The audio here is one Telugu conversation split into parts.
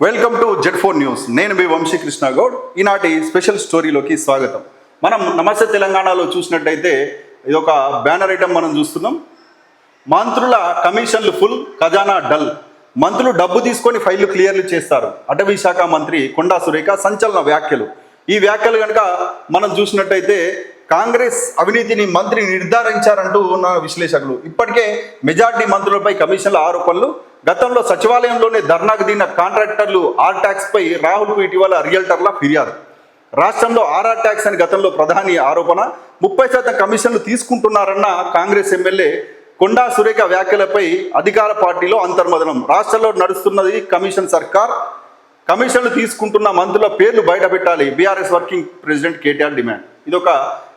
Welcome to Z4 news. నేను మీ వంశీ కృష్ణ గౌడ్. ఈనాటి స్పెషల్ స్టోరీలోకి స్వాగతం. మనం నమస్తే తెలంగాణలో చూసినట్టయితే ఇది ఒక బ్యానర్ ఐటమ్ మనం చూస్తున్నాం. మంత్రుల కమిషన్లు ఫుల్, ఖజానా డల్. మంత్రులు డబ్బు తీసుకొని ఫైళ్లు క్లియర్లు చేస్తారు. అటవీ శాఖ మంత్రి కొండా సురేఖ సంచలన వ్యాఖ్యలు. ఈ వ్యాఖ్యలు కనుక మనం చూసినట్టయితే కాంగ్రెస్ అవినీతిని మంత్రి నిర్ధారించారంటూ ఉన్న విశ్లేషకులు. ఇప్పటికే మెజార్టీ మంత్రులపై కమిషన్ల ఆరోపణలు. గతంలో సచివాలయంలోనే ధర్నాకు దిగిన కాంట్రాక్టర్లు ఆర్ ట్యాక్స్ పై రాహుల్కు ఇటీవల రియల్టర్ల ఫిర్యాదు. రాష్ట్రంలో ఆర్ఆర్ ట్యాక్స్ అని గతంలో ప్రధాని ఆరోపణ. 30% కమిషన్లు తీసుకుంటున్నారన్న కాంగ్రెస్ ఎమ్మెల్యే కొండా సురేఖ వ్యాఖ్యలపై అధికార పార్టీలో అంతర్మదనం. రాష్ట్రంలో నడుస్తున్నది కమిషన్ సర్కార్. కమిషన్లు తీసుకుంటున్న మంత్రుల పేర్లు బయట పెట్టాలి. BRS working president KTR demand. ఇదొక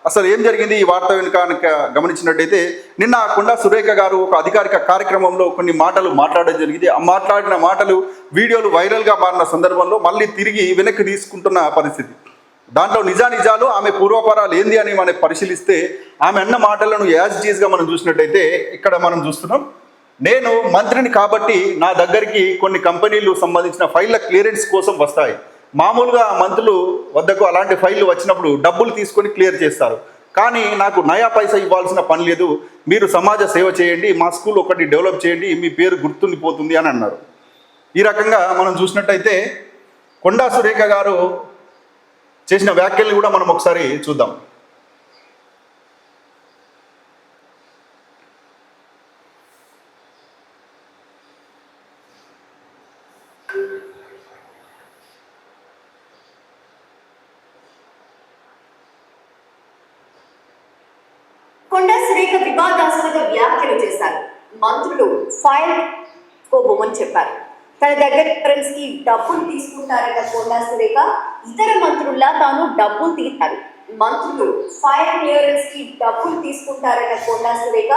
అసలు ఏం జరిగింది ఈ వార్త వెనుక గమనించినట్టయితే నిన్న కొండా సురేఖ గారు ఒక అధికారిక కార్యక్రమంలో కొన్ని మాటలు మాట్లాడడం జరిగింది. ఆ మాట్లాడిన మాటలు వీడియోలు వైరల్గా మారిన సందర్భంలో మళ్ళీ తిరిగి వెనక్కి తీసుకుంటున్న పరిస్థితి. దాంట్లో నిజాలు ఆమె పూర్వపరాలు ఏంది అని మనం పరిశీలిస్తే ఆమె అన్న మాటలను యాజ్ ఇట్ ఈస్గా మనం చూసినట్టయితే ఇక్కడ మనం చూస్తున్నాం. నేను మంత్రిని కాబట్టి నా దగ్గరికి కొన్ని కంపెనీలు సంబంధించిన ఫైళ్ళ క్లియరెన్స్ కోసం వస్తాయి. మామూలుగా మంత్రులు వద్దకు అలాంటి ఫైళ్ళు వచ్చినప్పుడు డబ్బులు తీసుకొని క్లియర్ చేస్తారు. కానీ నాకు నయా పైసా ఇవ్వాల్సిన పని లేదు. మీరు సమాజ సేవ చేయండి, మా స్కూల్ ఒకటి డెవలప్ చేయండి, మీ పేరు గుర్తుండిపోతుంది అని అన్నారు. ఈ రకంగా మనం చూసినట్టయితే కొండా సురేఖ గారు చేసిన వ్యాఖ్యల్ని కూడా మనం ఒకసారి చూద్దాం. కొండా సురేఖ వివాదాస్పద వ్యాఖ్యలు చేశారు. మంత్రులు ఫైల్ కోబోమని చెప్పారు. తన దగ్గర ఫ్రెండ్స్ కి డబ్బులు తీసుకుంటారన్న కొండా సురేఖ ఇతర మంత్రుల్లా తాను డబ్బులు తీశారు. మంత్రులు ఫైల్ క్లియరెన్స్ కి డబ్బులు తీసుకుంటారన్న కొండా సురేఖ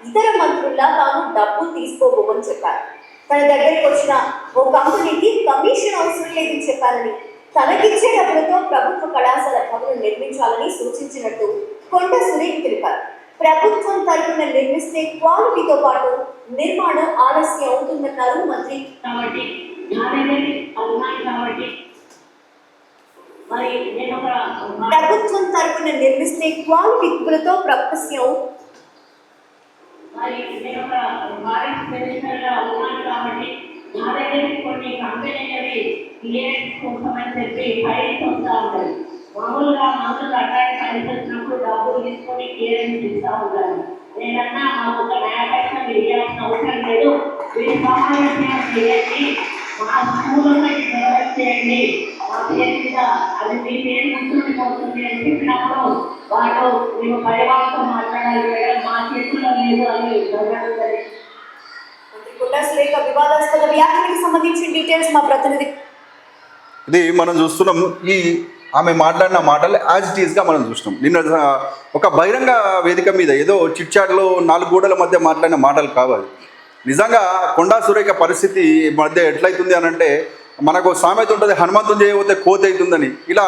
ఇతర మంత్రుల్లా తాను డబ్బులు తీసుకోబోమని చెప్పారు. తన దగ్గరికి వచ్చిన ఓ కంపెనీకి కమిషన్ అవసరం లేదని చెప్పారని, తనకిచ్చే డబ్బులతో ప్రభుత్వ కళాశాల భవనం నిర్మించాలని సూచించినట్టు కొండా సురేఖ తెలిపారు. ప్రభుత్వం తరఫున నిర్మిస్తే క్వాలిటీతో పాటు నిర్మాణం ఆలస్యం అవుతుందన్నారు మంత్రి. ప్రభుత్వం తరఫున నిర్మిస్తే క్వాలిటీలతో ప్రపస్యం కొన్ని కంపెనీలవి క్లియరెన్స్ కోసం అని చెప్పి ఫైల్స్ వస్తూ ఉంటాయి. మామూలుగా మంత్రులు అట్లాంటి ఫైల్స్ వచ్చినప్పుడు డబ్బులు తీసుకొని క్లియరెన్స్ ఇస్తూ ఉంటారు. నేనన్నా మాకు ఒక న్యాయపక్షం వేయాల్సిన అవసరం లేదు, వీరి సమావేశం చేయండి, మా స్కూల్లో డెవలప్ చేయండి, మా పేరు మీద అది మీ పేరు గుర్తుండిపోతుంది అని చెప్పినప్పుడు వాళ్ళు మేము పరివారంతో మాట్లాడాలి, మా చేతుల్లో లేదు అని జరగదు. కొండా సురేఖ వివాదాస్పద వ్యాఖ్యలకు సంబంధించిన డీటెయిల్స్ మా ప్రతినిధి. ఇది మనం చూస్తున్నాం. ఈ ఆమె మాట్లాడిన మాటలు యాజ్ ఇట్ ఈస్గా మనం చూసినాం. నిన్న ఒక బహిరంగ వేదిక మీద ఏదో చిట్చాట్లో 4 గోడల మధ్య మాట్లాడిన మాటలు కావాలి. నిజంగా కొండా సురేఖ పరిస్థితి మధ్య ఎట్లయితుంది అని అంటే మనకు సామెత ఉంటుంది, హనుమంతుని చేయబోతే కోతి అవుతుందని. ఇలా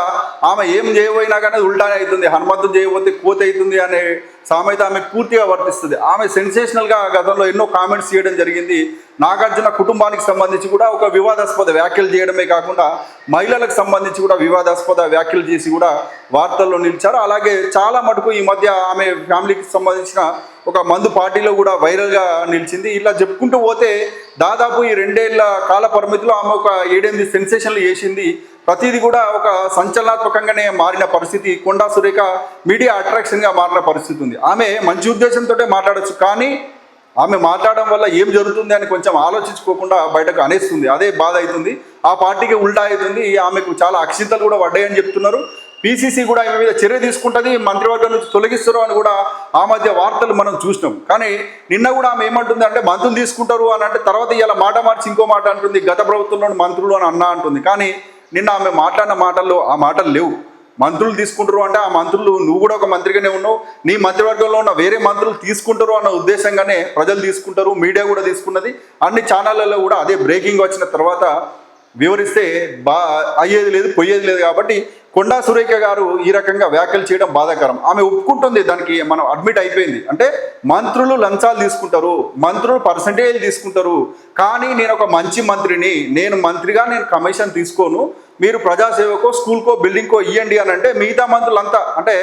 ఆమె ఏం చేయబోయినా కానీ ఉల్టానే అవుతుంది. హనుమంతుని చేయబోతే కోతి అవుతుంది అనే సామెత ఆమెకు పూర్తిగా వర్తిస్తుంది. ఆమె సెన్సేషనల్గా గతంలో ఎన్నో కామెంట్స్ చేయడం జరిగింది. నాగార్జున కుటుంబానికి సంబంధించి కూడా ఒక వివాదాస్పద వ్యాఖ్యలు చేయడమే కాకుండా మహిళలకు సంబంధించి కూడా వివాదాస్పద వ్యాఖ్యలు చేసి కూడా వార్తల్లో నిలిచారు. అలాగే చాలా మటుకు ఈ మధ్య ఆమె ఫ్యామిలీకి సంబంధించిన ఒక మందు పార్టీలో కూడా వైరల్గా నిలిచింది. ఇలా చెప్పుకుంటూ పోతే దాదాపు ఈ 2 ఏళ్ల కాల పరిమితిలో ఆమె ఒక 7-8 సెన్సేషన్లు చేసింది. ప్రతిదీ కూడా ఒక సంచలనాత్మకంగానే మారిన పరిస్థితి. కొండా సురేఖ మీడియా అట్రాక్షన్గా మారిన పరిస్థితి ఉంది. ఆమె మంచి ఉద్దేశంతో మాట్లాడచ్చు, కానీ ఆమె మాట్లాడడం వల్ల ఏం జరుగుతుంది అని కొంచెం ఆలోచించుకోకుండా బయటకు అనేస్తుంది. అదే బాధ అవుతుంది. ఆ పార్టీకి ఉల్టా అవుతుంది. ఆమెకు చాలా అక్షింతలు కూడా పడ్డాయని చెప్తున్నారు. పీసీసీ కూడా ఆమె మీద చర్య తీసుకుంటుంది, మంత్రివర్గం నుంచి తొలగిస్తారు అని కూడా ఆ మధ్య వార్తలు మనం చూసినాం. కానీ నిన్న కూడా ఆమె ఏమంటుంది అంటే మంత్రులు తీసుకుంటారు అని అంటే తర్వాత ఇలా మాట మార్చి ఇంకో మాట అంటుంది, గత ప్రభుత్వంలోని మంత్రులు అని అన్నా అంటుంది. కానీ నిన్న ఆమె మాట్లాడిన మాటల్లో ఆ మాటలు లేవు. మంత్రులు తీసుకుంటారు అంటే ఆ మంత్రులు నువ్వు కూడా ఒక మంత్రిగానే ఉన్నావు, నీ మంత్రివర్గంలో ఉన్న వేరే మంత్రులు తీసుకుంటారు అన్న ఉద్దేశంగానే ప్రజలు తీసుకుంటారు, మీడియా కూడా తీసుకున్నది. అన్ని ఛానళ్ళలో కూడా అదే బ్రేకింగ్ వచ్చిన తర్వాత వివరిస్తే అయ్యేది లేదు పోయేది లేదు. కాబట్టి కొండా సురేఖ గారు ఈ రకంగా వ్యాఖ్యలు చేయడం బాధాకరం. ఆమె ఒప్పుకుంటుంది, దానికి మనం అడ్మిట్ అయిపోయింది. అంటే మంత్రులు లంచాలు తీసుకుంటారు, మంత్రులు పర్సంటేజ్ తీసుకుంటారు, కానీ నేను ఒక మంచి మంత్రిని, నేను మంత్రిగా నేను కమిషన్ తీసుకోను, మీరు ప్రజాసేవకో స్కూల్కో బిల్డింగ్కో ఇవ్వండి అని అంటే మిగతా మంత్రులంతా అంటే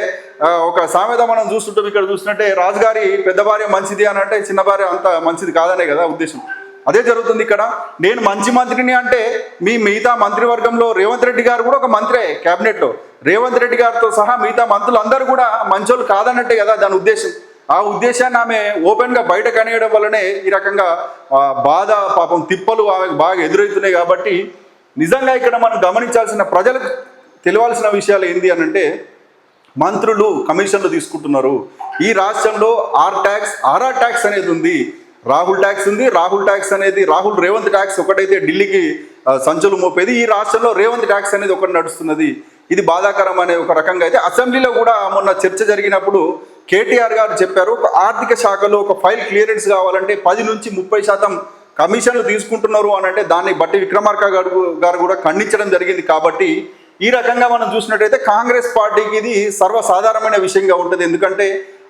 ఒక సామెత మనం చూస్తుంటాం, ఇక్కడ చూసినట్టే రాజుగారి పెద్ద భార్య మంచిది అని అంటే చిన్న భార్య అంత మంచిది కాదనే కదా ఉద్దేశం. అదే జరుగుతుంది ఇక్కడ. నేను మంచి మంత్రిని అంటే మిగతా మంత్రివర్గంలో రేవంత్ రెడ్డి గారు కూడా ఒక మంత్రే, క్యాబినెట్లో రేవంత్ రెడ్డి గారితో సహా మిగతా మంత్రులు అందరూ కూడా మంచోళ్ళు కాదన్నట్టే కదా దాని ఉద్దేశం. ఆ ఉద్దేశాన్ని ఆమె ఓపెన్గా బయట కనేయడం వల్లనే ఈ రకంగా బాధ పాపం తిప్పలు ఆమెకు బాగా ఎదురవుతున్నాయి. కాబట్టి నిజంగా ఇక్కడ మనం గమనించాల్సిన, ప్రజలకు తెలియాల్సిన విషయాలు ఏంటి అని అంటే, మంత్రులు కమిషన్లు తీసుకుంటున్నారు. ఈ రాష్ట్రంలో ఆర్ఆర్ ట్యాక్స్ అనేది ఉంది, రాహుల్ ట్యాక్స్ ఉంది. రాహుల్ ట్యాక్స్ అనేది రేవంత్ ట్యాక్స్ ఒకటైతే ఢిల్లీకి సంచులు మోపేది, ఈ రాష్ట్రంలో రేవంత్ ట్యాక్స్ అనేది ఒకటి నడుస్తున్నది. ఇది బాధాకరం అనే ఒక రకంగా. అయితే అసెంబ్లీలో కూడా మొన్న చర్చ జరిగినప్పుడు కేటీఆర్ గారు చెప్పారు, ఒక ఆర్థిక శాఖలో ఒక ఫైల్ క్లియరెన్స్ కావాలంటే 10 నుంచి 30% కమిషన్లు తీసుకుంటున్నారు అని అంటే దాన్ని బట్టి విక్రమార్క గారు కూడా ఖండించడం జరిగింది. కాబట్టి ఈ రకంగా మనం చూసినట్టయితే కాంగ్రెస్ పార్టీకి ఇది సర్వసాధారణమైన విషయంగా ఉంటుంది. ఎందుకంటే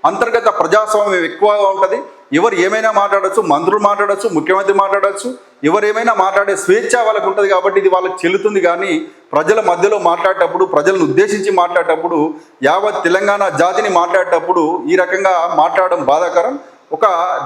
అంతర్గత ప్రజాస్వామ్యం ఎక్కువగా ఉంటుంది. ఎవరు ఏమైనా మాట్లాడచ్చు, మంత్రులు మాట్లాడచ్చు, ముఖ్యమంత్రి మాట్లాడచ్చు, ఎవరు ఏమైనా మాట్లాడే స్వేచ్ఛ వాళ్ళకు ఉంటుంది. కాబట్టి ఇది వాళ్ళకి చెల్లుతుంది. కానీ ప్రజల మధ్యలో మాట్లాడేటప్పుడు, ప్రజలను ఉద్దేశించి మాట్లాడేటప్పుడు, యావత్ తెలంగాణ జాతిని మాట్లాడేటప్పుడు ఈ రకంగా మాట్లాడడం బాధాకరం.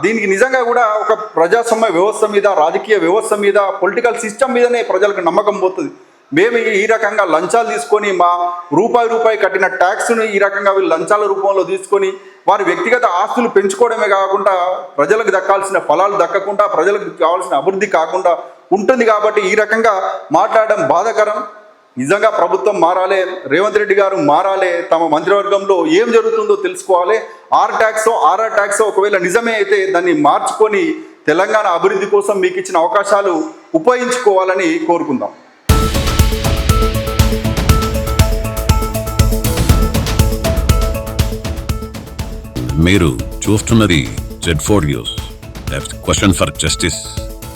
దీనికి నిజంగా కూడా ఒక ప్రజాస్వామ్య వ్యవస్థ మీద, రాజకీయ వ్యవస్థ మీద, పొలిటికల్ సిస్టమ్ మీదనే ప్రజలకు నమ్మకం పోతుంది. మేము ఈ రకంగా లంచాలు తీసుకొని మా రూపాయి కట్టిన ట్యాక్స్ను ఈ రకంగా వీళ్ళు లంచాల రూపంలో తీసుకొని వారి వ్యక్తిగత ఆస్తులు పెంచుకోవడమే కాకుండా ప్రజలకు దక్కాల్సిన ఫలాలు దక్కకుండా, ప్రజలకు కావాల్సిన అభివృద్ధి కాకుండా ఉంటుంది. కాబట్టి ఈ రకంగా మాట్లాడడం బాధాకరం. నిజంగా ప్రభుత్వం మారాలి, రేవంత్ రెడ్డి గారు మారాలి, తమ మంత్రివర్గంలో ఏం జరుగుతుందో తెలుసుకోవాలి. ఆర్ఆర్ ట్యాక్స్ ఒకవేళ నిజమే అయితే దాన్ని మార్చుకొని తెలంగాణ అభివృద్ధి కోసం మీకు ఇచ్చిన అవకాశాలు ఉపయోగించుకోవాలని కోరుకుందాం. మీరు చూస్తున్నది Z4 news. Question for justice.